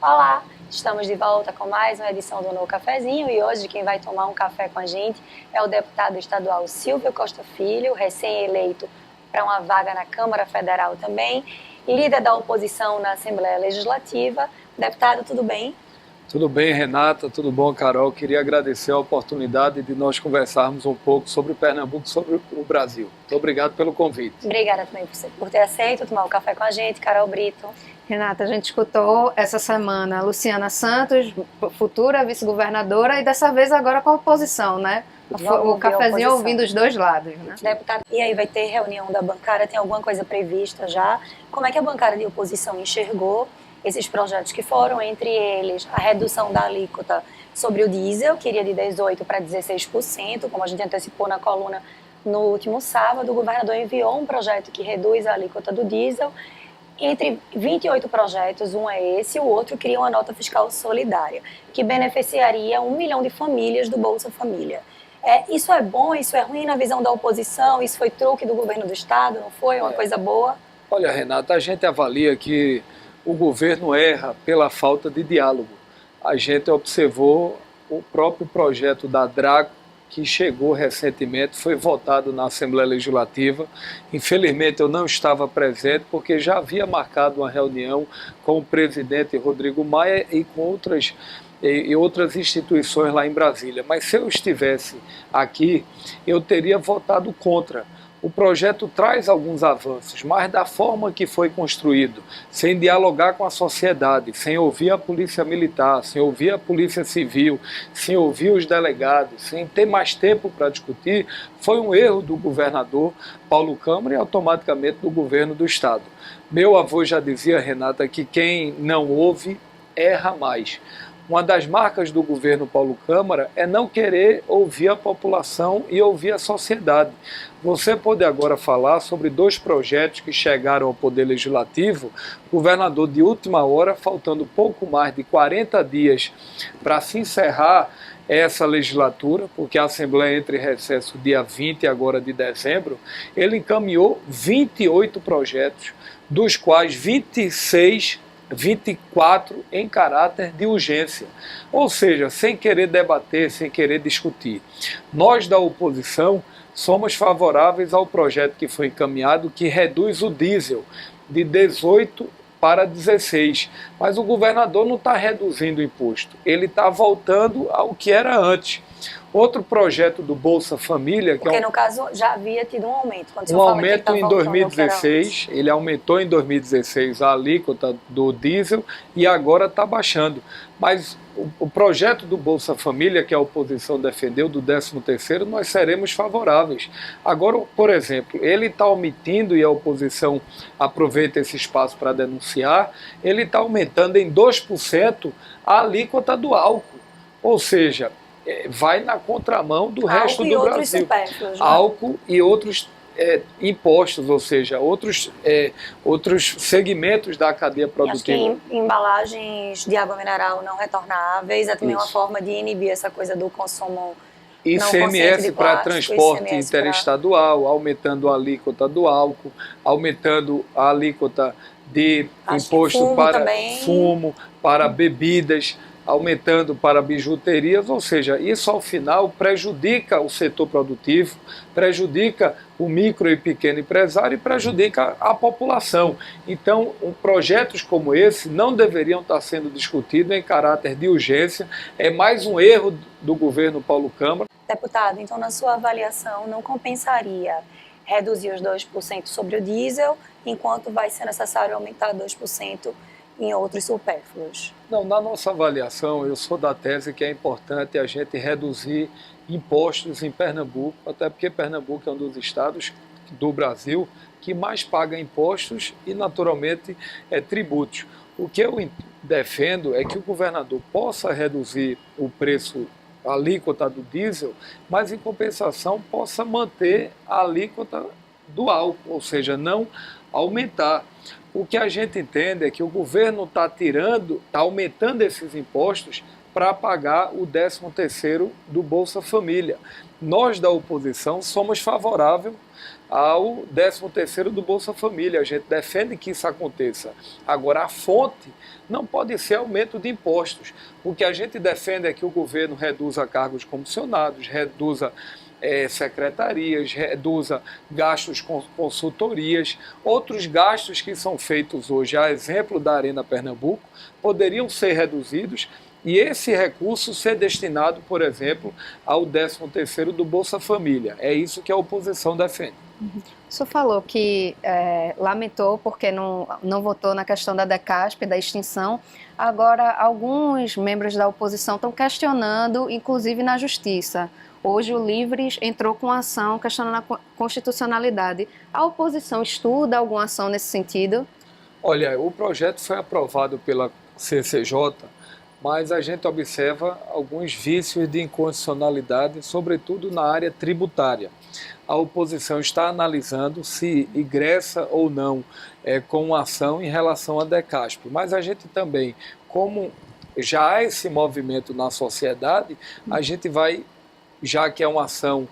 Olá, estamos de volta com mais uma edição do No Cafezinho e hoje quem vai tomar um café com a gente é o deputado estadual Silvio Costa Filho, recém-eleito para uma vaga na Câmara Federal também, líder da oposição na Assembleia Legislativa. Deputado, tudo bem? Tudo bem, Renata, tudo bom, Carol? Queria agradecer a oportunidade de nós conversarmos um pouco sobre Pernambuco, sobre o Brasil. Muito obrigado pelo convite. Obrigada também por ter aceito tomar um café com a gente, Carol Brito. Renata, a gente escutou essa semana a Luciana Santos, futura vice-governadora, e dessa vez agora com a oposição, né? O cafezinho ouvindo os dois lados, né? Deputado, e aí vai ter reunião da bancada, tem alguma coisa prevista já? Como é que a bancada de oposição enxergou esses projetos que foram, entre eles, a redução da alíquota sobre o diesel, que iria de 18% para 16%, como a gente antecipou na coluna no último sábado, o governador enviou um projeto que reduz a alíquota do diesel. Entre 28 projetos, um é esse, o outro cria uma nota fiscal solidária, que beneficiaria 1 milhão de famílias do Bolsa Família. Isso é bom, isso é ruim na visão da oposição, isso foi truque do governo do estado, não foi uma coisa boa? Olha, Renata, a gente avalia que o governo erra pela falta de diálogo. A gente observou o próprio projeto da Draco, que chegou recentemente, foi votado na Assembleia Legislativa. Infelizmente eu não estava presente, porque já havia marcado uma reunião com o presidente Rodrigo Maia e com outras instituições lá em Brasília. Mas se eu estivesse aqui, eu teria votado contra. O projeto traz alguns avanços, mas da forma que foi construído, sem dialogar com a sociedade, sem ouvir a polícia militar, sem ouvir a polícia civil, sem ouvir os delegados, sem ter mais tempo para discutir, foi um erro do governador Paulo Câmara e automaticamente do governo do estado. Meu avô já dizia, Renata, que quem não ouve erra mais. Uma das marcas do governo Paulo Câmara é não querer ouvir a população e ouvir a sociedade. Você pode agora falar sobre dois projetos que chegaram ao Poder Legislativo, governador de última hora, faltando pouco mais de 40 dias para se encerrar essa legislatura, porque a Assembleia entra em recesso dia 20 agora de dezembro, ele encaminhou 28 projetos, dos quais 24 em caráter de urgência, ou seja, sem querer debater, sem querer discutir. Nós da oposição somos favoráveis ao projeto que foi encaminhado, que reduz o diesel de 18 para 16, mas o governador não está reduzindo o imposto, ele está voltando ao que era antes. Outro projeto do Bolsa Família... Porque no caso já havia tido um aumento. Quando um aumento em 2016, ele aumentou em 2016 a alíquota do diesel e agora está baixando. Mas o projeto do Bolsa Família, que a oposição defendeu, do 13º, nós seremos favoráveis. Agora, por exemplo, ele está omitindo, e a oposição aproveita esse espaço para denunciar, ele está aumentando em 2% a alíquota do álcool. Ou seja, vai na contramão do resto do Brasil. Álcool e outros impostos, ou seja, outros segmentos da cadeia produtiva. E acho que embalagens de água mineral não retornáveis é também uma forma de inibir essa coisa do consumo ICMS para transporte interestadual, aumentando a alíquota do álcool, aumentando a alíquota de imposto para fumo, para bebidas, aumentando para bijuterias, ou seja, isso ao final prejudica o setor produtivo, prejudica o micro e pequeno empresário e prejudica a população. Então, projetos como esse não deveriam estar sendo discutidos em caráter de urgência, é mais um erro do governo Paulo Câmara. Deputado, então na sua avaliação não compensaria reduzir os 2% sobre o diesel, enquanto vai ser necessário aumentar 2% em outros supérfluos? Não, na nossa avaliação, eu sou da tese que é importante a gente reduzir impostos em Pernambuco, até porque Pernambuco é um dos estados do Brasil que mais paga impostos e, naturalmente, tributos. O que eu defendo é que o governador possa reduzir o preço, a alíquota do diesel, mas, em compensação, possa manter a alíquota do álcool, ou seja, não aumentar. O que a gente entende é que o governo está aumentando esses impostos para pagar o 13º do Bolsa Família. Nós da oposição somos favoráveis ao 13º do Bolsa Família. A gente defende que isso aconteça. Agora, a fonte não pode ser aumento de impostos. O que a gente defende é que o governo reduza cargos comissionados, reduza secretarias, reduza gastos com consultorias, outros gastos que são feitos hoje, a exemplo da Arena Pernambuco, poderiam ser reduzidos e esse recurso ser destinado, por exemplo, ao 13º do Bolsa Família. É isso que a oposição defende. O senhor falou que lamentou porque não votou na questão da DECASP, da extinção. Agora, alguns membros da oposição estão questionando, inclusive na Justiça. Hoje o Livres entrou com ação questionando a constitucionalidade. A oposição estuda alguma ação nesse sentido? Olha, o projeto foi aprovado pela CCJ, mas a gente observa alguns vícios de inconstitucionalidade, sobretudo na área tributária. A oposição está analisando se ingressa ou não com uma ação em relação à DECASP, mas a gente também, como já há esse movimento na sociedade, a gente vai, já que é uma ação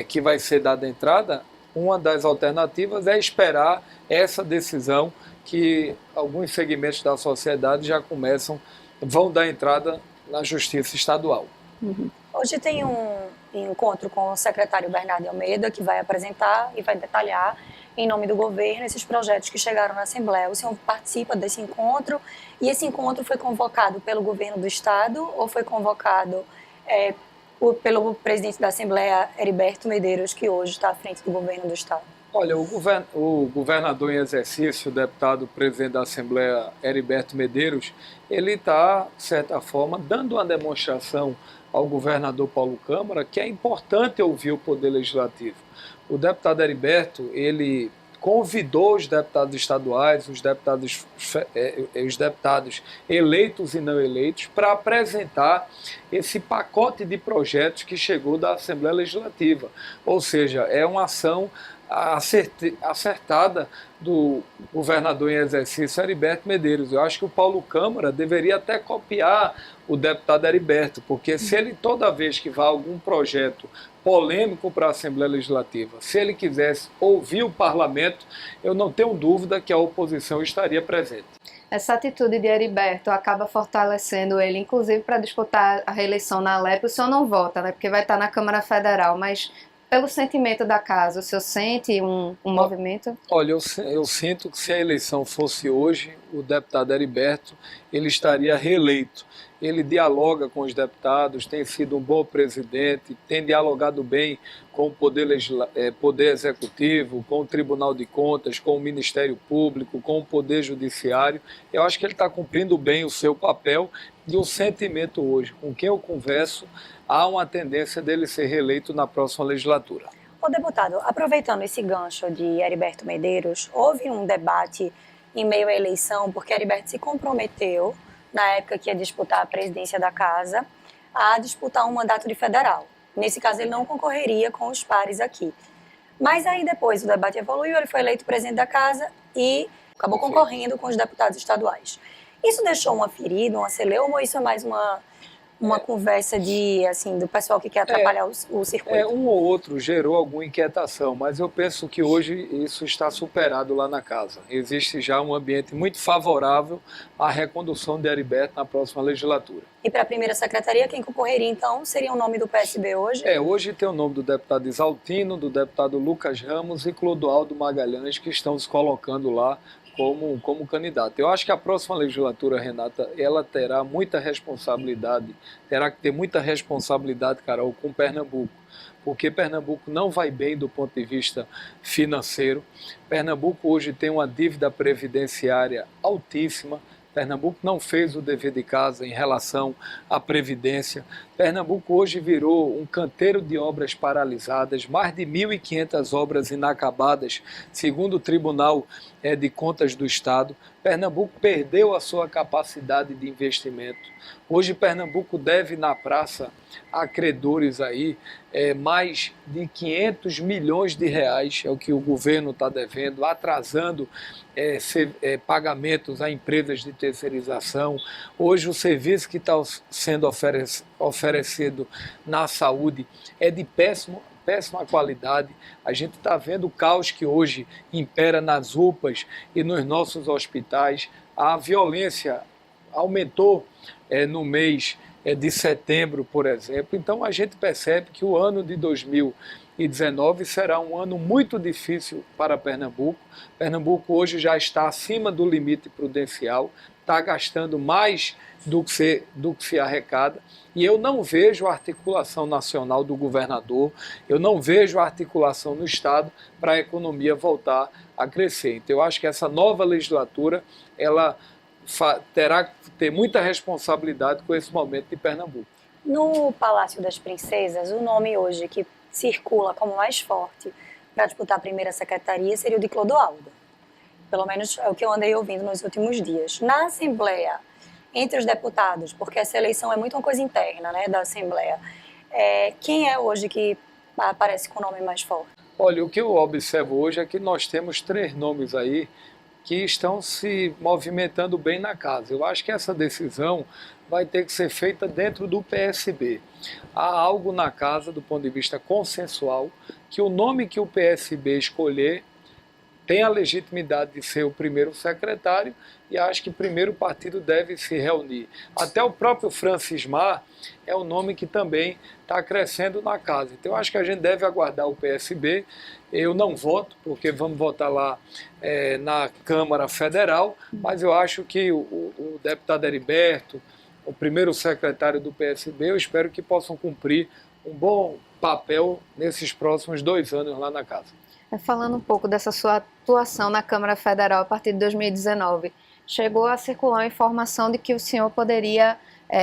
que vai ser dada entrada, uma das alternativas é esperar essa decisão que alguns segmentos da sociedade já vão dar entrada na Justiça Estadual. Hoje tem um encontro com o secretário Bernardo Almeida, que vai apresentar e vai detalhar, em nome do governo, esses projetos que chegaram na Assembleia. O senhor participa desse encontro e esse encontro foi convocado pelo governo do Estado ou foi convocado pelo presidente da Assembleia, Heriberto Medeiros, que hoje está à frente do governo do Estado? Olha, o governador em exercício, o deputado presidente da Assembleia, Heriberto Medeiros, ele está, de certa forma, dando uma demonstração ao governador Paulo Câmara que é importante ouvir o Poder Legislativo. O deputado Heriberto, ele convidou os deputados estaduais, os deputados eleitos e não eleitos, para apresentar esse pacote de projetos que chegou da Assembleia Legislativa. Ou seja, é uma ação acertada do governador em exercício, Heriberto Medeiros. Eu acho que o Paulo Câmara deveria até copiar o deputado Heriberto, porque se ele, toda vez que vai algum projeto polêmico para a Assembleia Legislativa, se ele quisesse ouvir o parlamento, eu não tenho dúvida que a oposição estaria presente. Essa atitude de Heriberto acaba fortalecendo ele, inclusive para disputar a reeleição na Alep. O senhor não vota, né, porque vai estar na Câmara Federal, mas pelo sentimento da casa, o senhor sente um movimento? Olha, eu sinto que se a eleição fosse hoje, o deputado Heriberto, ele estaria reeleito. Ele dialoga com os deputados, tem sido um bom presidente, tem dialogado bem com o Poder Executivo, com o Tribunal de Contas, com o Ministério Público, com o Poder Judiciário. Eu acho que ele está cumprindo bem o seu papel e o sentimento hoje. Com quem eu converso, há uma tendência dele ser reeleito na próxima legislatura. Ô deputado, aproveitando esse gancho de Heriberto Medeiros, houve um debate em meio à eleição, porque Heriberto se comprometeu, na época que ia disputar a presidência da casa, a disputar um mandato de federal. Nesse caso, ele não concorreria com os pares aqui. Mas aí depois o debate evoluiu, ele foi eleito presidente da casa e acabou concorrendo com os deputados estaduais. Isso deixou uma ferida, uma celeuma, ou isso é mais uma conversa do pessoal que quer atrapalhar o circuito? Um ou outro gerou alguma inquietação, mas eu penso que hoje isso está superado lá na casa. Existe já um ambiente muito favorável à recondução de Heriberto na próxima legislatura. E para a primeira secretaria, quem concorreria então seria o nome do PSB hoje? Hoje tem o nome do deputado Isaltino, do deputado Lucas Ramos e Clodoaldo Magalhães, que estão se colocando lá como candidato. Eu acho que a próxima legislatura, Renata, ela terá muita responsabilidade, terá que ter muita responsabilidade, Carol, com Pernambuco, porque Pernambuco não vai bem do ponto de vista financeiro. Pernambuco hoje tem uma dívida previdenciária altíssima. Pernambuco não fez o dever de casa em relação à Previdência. Pernambuco hoje virou um canteiro de obras paralisadas, mais de 1.500 obras inacabadas, segundo o Tribunal de Contas do Estado. Pernambuco perdeu a sua capacidade de investimento. Hoje Pernambuco deve na praça a credores aí mais de 500 milhões de reais, é o que o governo está devendo, atrasando pagamentos a empresas de terceirização. Hoje o serviço que está sendo oferecido na saúde é de péssima péssima qualidade. A gente está vendo o caos que hoje impera nas UPAs e nos nossos hospitais. A violência aumentou no mês de setembro, por exemplo. Então a gente percebe que o ano de 2019 será um ano muito difícil para Pernambuco. Pernambuco hoje já está acima do limite prudencial, está gastando mais do que se arrecada, e eu não vejo a articulação nacional do governador, eu não vejo a articulação no Estado para a economia voltar a crescer. Então eu acho que essa nova legislatura, ela terá que ter muita responsabilidade com esse momento de Pernambuco. No Palácio das Princesas, o nome hoje que circula como mais forte para disputar a primeira secretaria seria o de Clodoaldo. Pelo menos é o que eu andei ouvindo nos últimos dias. Na Assembleia, entre os deputados, porque essa eleição é muito uma coisa interna, né, da Assembleia, quem é hoje que aparece com o nome mais forte? Olha, o que eu observo hoje é que nós temos 3 nomes aí que estão se movimentando bem na casa. Eu acho que essa decisão vai ter que ser feita dentro do PSB. Há algo na casa, do ponto de vista consensual, que o nome que o PSB escolher tem a legitimidade de ser o primeiro secretário, e acho que primeiro o partido deve se reunir. Até o próprio Francismar é um nome que também está crescendo na casa. Então eu acho que a gente deve aguardar o PSB. Eu não voto, porque vamos votar lá na Câmara Federal, mas eu acho que o deputado Heriberto, o primeiro secretário do PSB, eu espero que possam cumprir um bom papel nesses próximos 2 anos lá na casa. Falando um pouco dessa sua atuação na Câmara Federal a partir de 2019, chegou a circular a informação de que o senhor poderia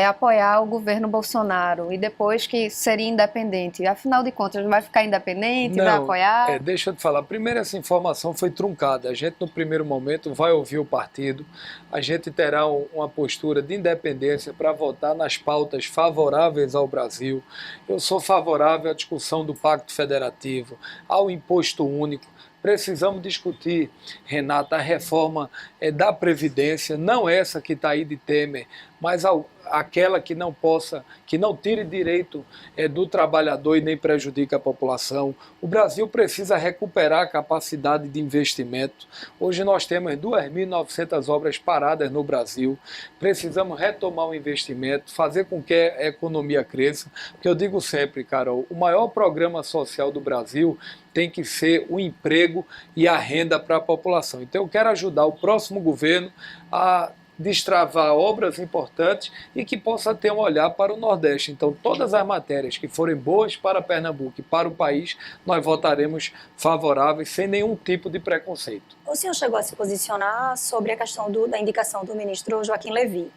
apoiar o governo Bolsonaro e depois que seria independente. Afinal de contas, vai ficar independente? Não, vai apoiar? Deixa eu te falar. Primeiro, essa informação foi truncada. A gente, no primeiro momento, vai ouvir o partido. A gente terá uma postura de independência para votar nas pautas favoráveis ao Brasil. Eu sou favorável à discussão do Pacto Federativo, ao imposto único. Precisamos discutir, Renata, a reforma da Previdência, não essa que está aí de Temer, mas aquela que não tire direito do trabalhador e nem prejudique a população. O Brasil precisa recuperar a capacidade de investimento. Hoje nós temos 2.900 obras paradas no Brasil. Precisamos retomar o investimento, fazer com que a economia cresça, porque eu digo sempre, Carol, o maior programa social do Brasil tem que ser o emprego e a renda para a população. Então eu quero ajudar o próximo governo a destravar obras importantes e que possa ter um olhar para o Nordeste. Então todas as matérias que forem boas para Pernambuco e para o país, nós votaremos favoráveis sem nenhum tipo de preconceito. O senhor chegou a se posicionar sobre a questão da indicação do ministro Joaquim Levy,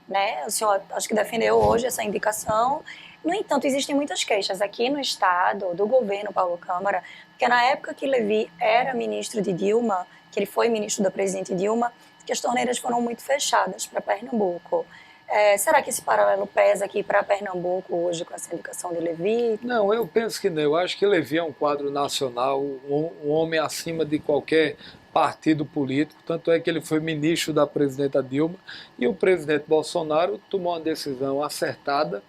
né? O senhor acho que defendeu hoje essa indicação. No entanto, existem muitas queixas aqui no Estado, do governo Paulo Câmara, porque na época que Levy era ministro de Dilma, que ele foi ministro da presidente Dilma, que as torneiras foram muito fechadas para Pernambuco. Será que esse paralelo pesa aqui para Pernambuco hoje com essa indicação de Levy? Não, eu penso que não. Eu acho que Levy é um quadro nacional, um homem acima de qualquer partido político, tanto é que ele foi ministro da presidenta Dilma e o presidente Bolsonaro tomou uma decisão acertada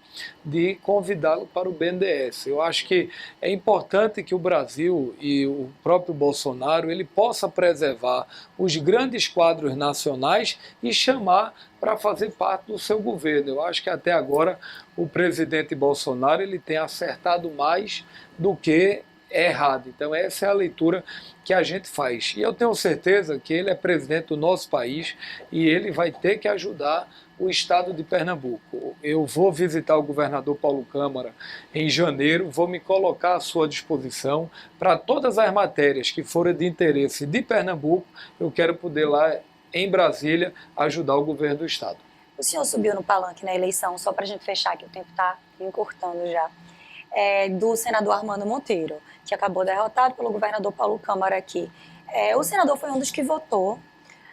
de convidá-lo para o BNDES. Eu acho que é importante que o Brasil e o próprio Bolsonaro ele possa preservar os grandes quadros nacionais e chamar para fazer parte do seu governo. Eu acho que até agora o presidente Bolsonaro ele tem acertado mais do que errado. Então essa é a leitura que a gente faz. E eu tenho certeza que ele é presidente do nosso país e ele vai ter que ajudar o estado de Pernambuco. Eu vou visitar o governador Paulo Câmara em janeiro, vou me colocar à sua disposição para todas as matérias que forem de interesse de Pernambuco, eu quero poder lá em Brasília ajudar o governo do estado. O senhor subiu no palanque na eleição, só para a gente fechar, que o tempo está encurtando já, do senador Armando Monteiro, que acabou derrotado pelo governador Paulo Câmara aqui. O senador foi um dos que votou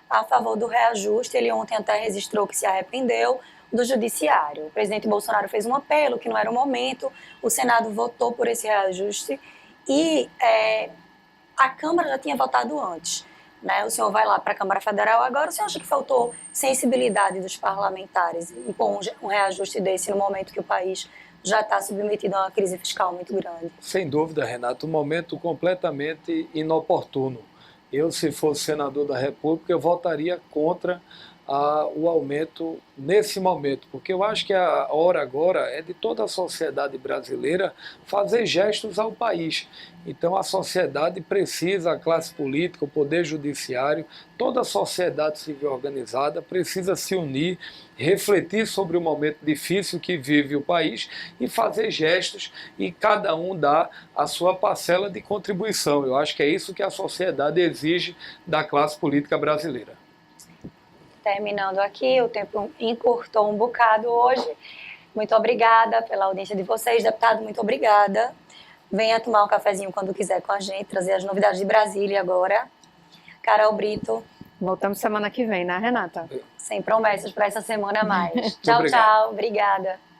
a favor do reajuste, ele ontem até registrou que se arrependeu do judiciário. O presidente Bolsonaro fez um apelo, que não era o momento, o Senado votou por esse reajuste e a Câmara já tinha votado antes. né? O senhor vai lá para a Câmara Federal agora, o senhor acha que faltou sensibilidade dos parlamentares em pôr um reajuste desse no momento que o país já está submetido a uma crise fiscal muito grande? Sem dúvida, Renato, um momento completamente inoportuno. Eu, se fosse senador da República, eu votaria contra o aumento nesse momento, porque eu acho que a hora agora é de toda a sociedade brasileira fazer gestos ao país. Então a sociedade precisa, a classe política, o poder judiciário, toda a sociedade civil organizada precisa se unir, refletir sobre o momento difícil que vive o país e fazer gestos e cada um dar a sua parcela de contribuição. Eu acho que é isso que a sociedade exige da classe política brasileira. Terminando aqui, o tempo encurtou um bocado hoje. Muito obrigada pela audiência de vocês, deputado, muito obrigada. Venha tomar um cafezinho quando quiser com a gente, trazer as novidades de Brasília agora. Carol Brito. Voltamos semana que vem, né, Renata? Sem promessas para essa semana a mais. Tchau, Obrigado. tchau. Obrigada.